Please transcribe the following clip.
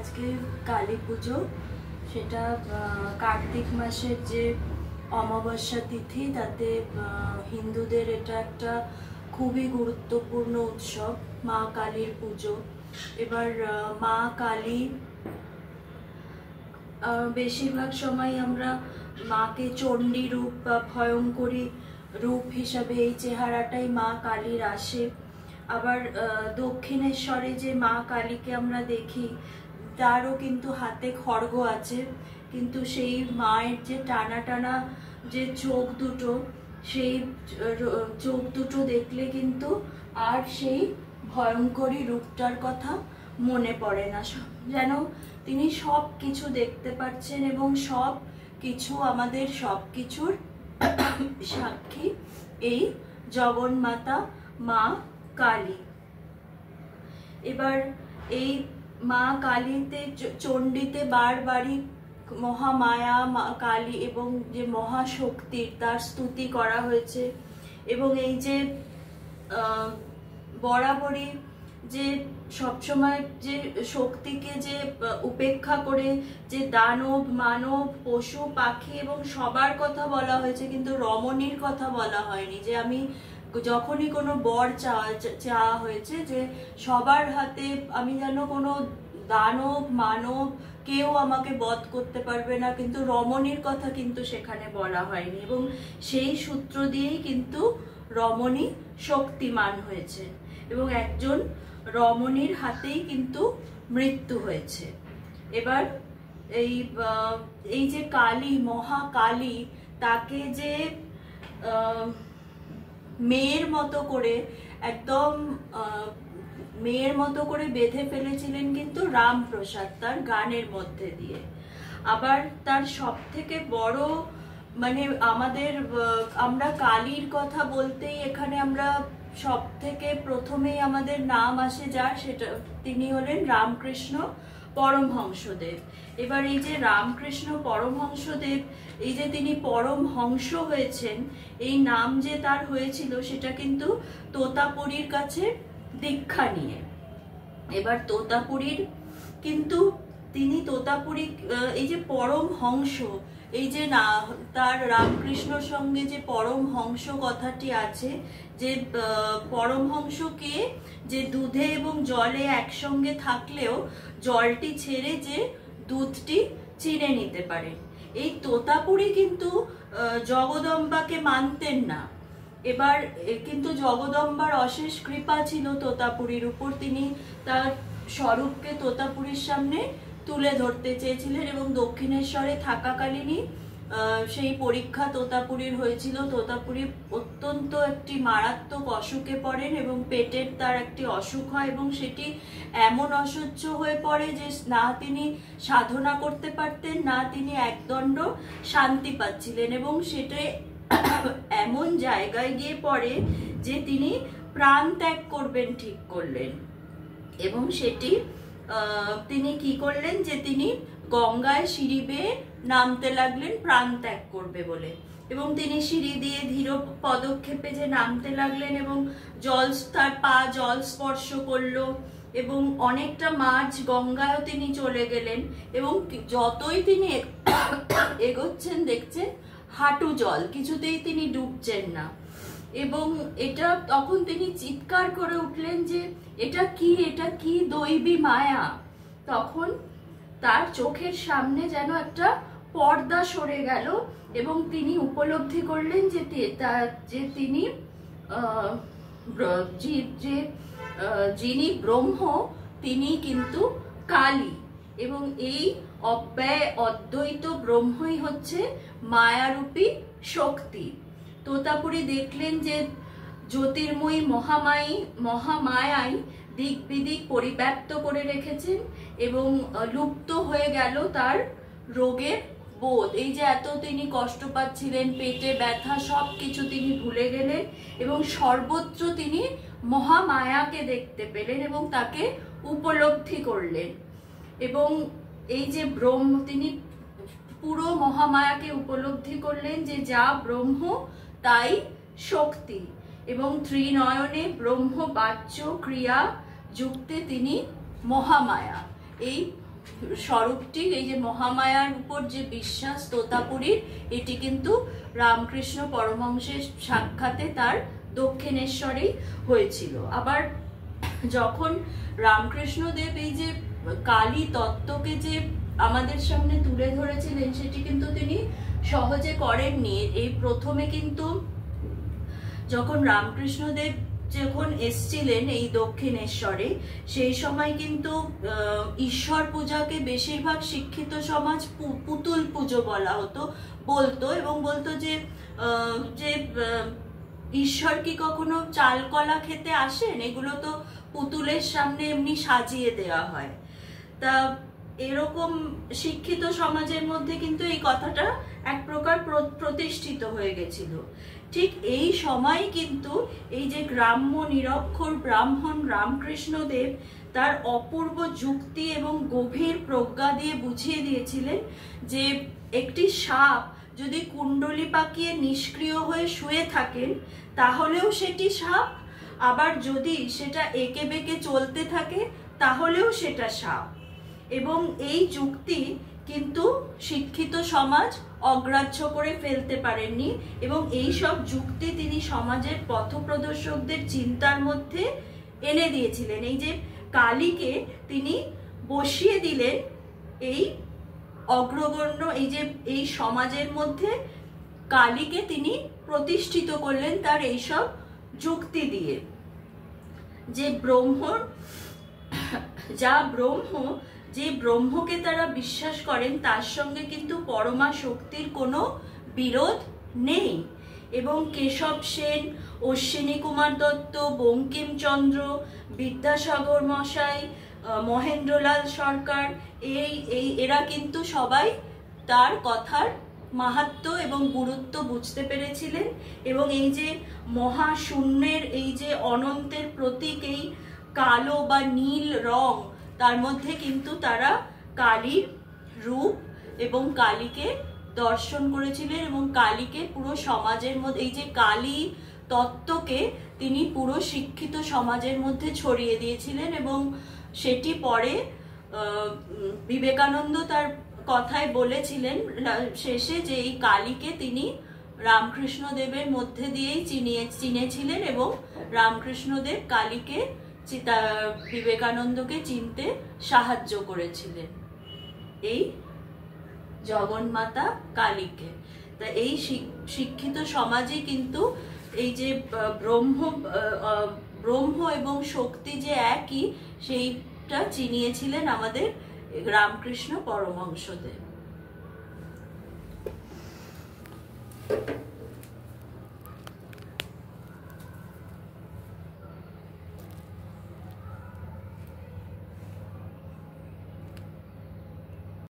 আজকে কালী পুজো, সেটা কার্তিক মাসের যে অমাবস্যা তিথি, তাতে হিন্দুদের এটা একটা খুবই গুরুত্বপূর্ণ উৎসব, মা কালীর পুজো। এবার মা কালী বেশিরভাগ সময় আমরা মাকে চণ্ডী রূপ বা ভয়ঙ্করী রূপ হিসাবে এই চেহারাটাই মা কালীর আসে। আবার দক্ষিণেশ্বরে যে মা কালীকে আমরা দেখি, তারও কিন্তু হাতে খড়গ আছে, কিন্তু সেই মায়ের যে টানা টানা যে চোখ দুটো, সেই চোখ দুটো দেখলে কিন্তু আর সেই ভয়ঙ্করী রূপটার কথা মনে পড়ে না, যেন তিনি সব কিছু দেখতে পাচ্ছেন এবং সব কিছু, আমাদের সব কিছুর সাক্ষী এই জগন্মাতা মা কালী। এবার এই মা কালীতে, চণ্ডীতে বারবারই মহামায়া মা কালী এবং যে মহাশক্তির তার স্তুতি করা হয়েছে। এবং এই যে বরাবরই যে সবসময় যে শক্তিকে যে উপেক্ষা করে যে দানব, মানব, পশু, পাখি এবং সবার কথা বলা হয়েছে, কিন্তু রমণীর কথা বলা হয়নি। যে আমি যখনই কোনো বর চাওয়া হয়েছে, যে সবার হাতে আমি যেন কোনো দানব, মানব কেউ আমাকে বধ করতে পারবে না, কিন্তু রমণীর কথা কিন্তু সেখানে বলা হয়নি। এবং সেই সূত্র দিয়েই কিন্তু রমণী শক্তিমান হয়েছে এবং একজন রমণীর হাতেই কিন্তু মৃত্যু হয়েছে। এবার এই যে কালী, মহাকালী, তাকে যে মেয়ের মতো করে, একদম মেয়ের মতো করে বেঁধে ফেলেছিলেন কিন্তু রামপ্রসাদ তার গানের মধ্যে দিয়ে। আবার তার সব থেকে বড় মানে আমরা কালীর কথা বলতেই এখানে আমরা সব থেকে প্রথমেই আমাদের নাম আসে যার, সেটা তিনি হলেন রামকৃষ্ণ পরমহংসদেব। এবার এই যে রামকৃষ্ণ পরমহংসদেব, এই যে তিনি পরমহংস হয়েছেন, এই নাম যে তার হয়েছিল সেটা কিন্তু তোতাপুরীর কাছে দীক্ষা নিয়ে। এবার তোতাপুরীর কিন্তু তিনি তোতাপুরী, এই যে পরমহংস, এই যে না তার রামকৃষ্ণর সঙ্গে যে পরমহংস কথাটি আছে, যে পরমহংসকে যে দুধে এবং জলে একসঙ্গে থাকলেও জলটি ছেড়ে যে দুধটি চিনে নিতে পারে। এই তোতাপুরী কিন্তু জগদম্বাকে মানতেন না। এবার কিন্তু জগদম্বার অশেষ কৃপা ছিল তোতাপুরীর উপর, তিনি তার স্বরূপকে তোতাপুরীর সামনে তুলে ধরতে চেয়েছিলেন এবং দক্ষিণেশ্বরে থাকাকালীনই সেই পরীক্ষা তোতাপুরীর হয়েছিল। তোতাপুরী অত্যন্ত একটি মারাত্মক অসুখে পড়েন এবং পেটের তার একটি অসুখ হয় এবং সেটি এমন অসহ্য হয়ে পড়ে যে না তিনি সাধনা করতে পারতেন, না তিনি একদণ্ড শান্তি পাচ্ছিলেন এবং সেটাই এমন জায়গায় গিয়ে পড়ে যে তিনি প্রাণ ত্যাগ করবেন ঠিক করলেন। এবং সেটি তিনি কি করলেন, যে তিনি গঙ্গায় সিঁড়ি বেয়ে নামতে লাগলেন প্রাণ ত্যাগ করবে বলে। এবং তিনি সিঁড়ি দিয়ে ধীর পদক্ষেপে যে নামতে লাগলেন এবং তার পা জল স্পর্শ করলো এবং অনেকটা মাঝ গঙ্গায়ও তিনি চলে গেলেন এবং যতই তিনি এগোচ্ছেন দেখছেন হাঁটু জল, কিছুতেই তিনি ডুবছেন না। এবং এটা তখন তিনি চিৎকার করে উঠলেন যে এটা কি দৈবী মায়া। তখন তার চোখের সামনে যেন একটা পর্দা সরে গেল এবং তিনি উপলব্ধি করলেন যে তিনি যিনি ব্রহ্ম, তিনি কিন্তু কালী এবং এই অব্যয় অদ্বৈত ব্রহ্মই হচ্ছে মায়ারূপী শক্তি। তোতাপুরী দেখলেন যে জ্যোতির্ময়ী মহামায়াই দিক বিদিক পরিব্যাপ্ত করে রেখেছেন এবং লুপ্ত হয়ে গেল তার রোগের বোধ। এই যে এত তিনি কষ্ট পাচ্ছিলেন, পেটে ব্যথা, সব কিছু তিনি ভুলে গেলেন এবং সর্বত্র তিনি মহামায়াকে দেখতে পেলেন এবং তাকে উপলব্ধি করলেন। এবং এই যে ব্রহ্ম, তিনি পুরো মহামায়াকে উপলব্ধি করলেন যে যা ব্রহ্ম তাই শক্তি এবং ত্রিনয়নে ব্রহ্ম বাচ্য ক্রিয়া যুক্তে তিনি মহামায়া। এই স্বরূপটি, এই যে মহামায়ার উপর যে বিশ্বাস তোতাপুরীর, এটি কিন্তু রামকৃষ্ণ পরমহংসের সাক্ষাতে তার দক্ষিণেশ্বরেই হয়েছিল। আবার যখন রামকৃষ্ণদেব এই যে কালী তত্ত্বকে যে আমাদের সামনে তুলে ধরেছিলেন, সেটি কিন্তু তিনি সহজে করেননি। এই প্রথমে কিন্তু যখন রামকৃষ্ণদেব যখন এসছিলেন এই দক্ষিণেশ্বরে, সেই সময় কিন্তু ঈশ্বর পূজাকে বেশিরভাগ শিক্ষিত সমাজ পুতুল পুজো বলা বলতো এবং বলতো যে ঈশ্বর কি কখনো চাল কলা খেতে আসেন, এগুলো তো পুতুলের সামনে এমনি সাজিয়ে দেওয়া হয়। তা এরকম শিক্ষিত সমাজের মধ্যে কিন্তু এই কথাটা এক প্রকার প্রতিষ্ঠিত হয়ে গেছিল। ঠিক এই সময় কিন্তু এই যে গ্রাম্য নিরক্ষর ব্রাহ্মণ রামকৃষ্ণদেব তার অপূর্ব যুক্তি এবং গভীর প্রজ্ঞা দিয়ে বুঝিয়ে দিয়েছিলেন যে একটি সাপ যদি কুণ্ডলী পাকিয়ে নিষ্ক্রিয় হয়ে শুয়ে থাকেন তাহলেও সেটি সাপ, আবার যদি সেটা এঁকে বেঁকে চলতে থাকে তাহলেও সেটা সাপ। এবং এই যুক্তি কিন্তু শিক্ষিত সমাজ অগ্রাহ্য করে ফেলতে পারেননি এবং এই সব যুক্তি তিনি সমাজের পথপ্রদর্শকদের চিন্তার মধ্যে এনে দিয়েছিলেন। এই যে কালীকে তিনি বসিয়ে দিলেন এই অগ্রগণ্য, এই সমাজের মধ্যে কালীকে তিনি প্রতিষ্ঠিত করলেন তার এইসব যুক্তি দিয়ে। যে যে ব্রহ্মকে তারা বিশ্বাস করেন তার সঙ্গে কিন্তু পরমা শক্তির কোনো বিরোধ নেই। এবং কেশব সেন, অশ্বিনী কুমার দত্ত, বঙ্কিমচন্দ্র, বিদ্যাসাগর মশাই, মহেন্দ্রলাল সরকার, এরা কিন্তু সবাই তার কথার মাহাত্ম্য এবং গুরুত্ব বুঝতে পেরেছিলেন। এবং এই যে মহাশূন্যের এই যে অনন্তের প্রতীক এই কালো বা নীল রং, তার মধ্যে কিন্তু তারা কালীর রূপ এবং কালীকে দর্শন করেছিলেন এবং কালীকে পুরো সমাজের মধ্যে, এই যে কালী তত্ত্বকে তিনি পুরো শিক্ষিত সমাজের মধ্যে ছড়িয়ে দিয়েছিলেন। এবং সেটি পরে বিবেকানন্দ তার কথায় বলেছিলেন শেষে যে এই কালীকে তিনি রামকৃষ্ণদেবের মধ্যে দিয়েই চিনেছিলেন এবং রামকৃষ্ণদেব কালীকে বিবেকানন্দকে চিনতে সাহায্য করেছিলেন, এই জগন্মাতা কালীকে। তা এই শিক্ষিত সমাজে কিন্তু এই যে ব্রহ্ম এবং শক্তি যে একই, সেইটা চিনিয়েছিলেন আমাদের রামকৃষ্ণ পরমহংসদেব।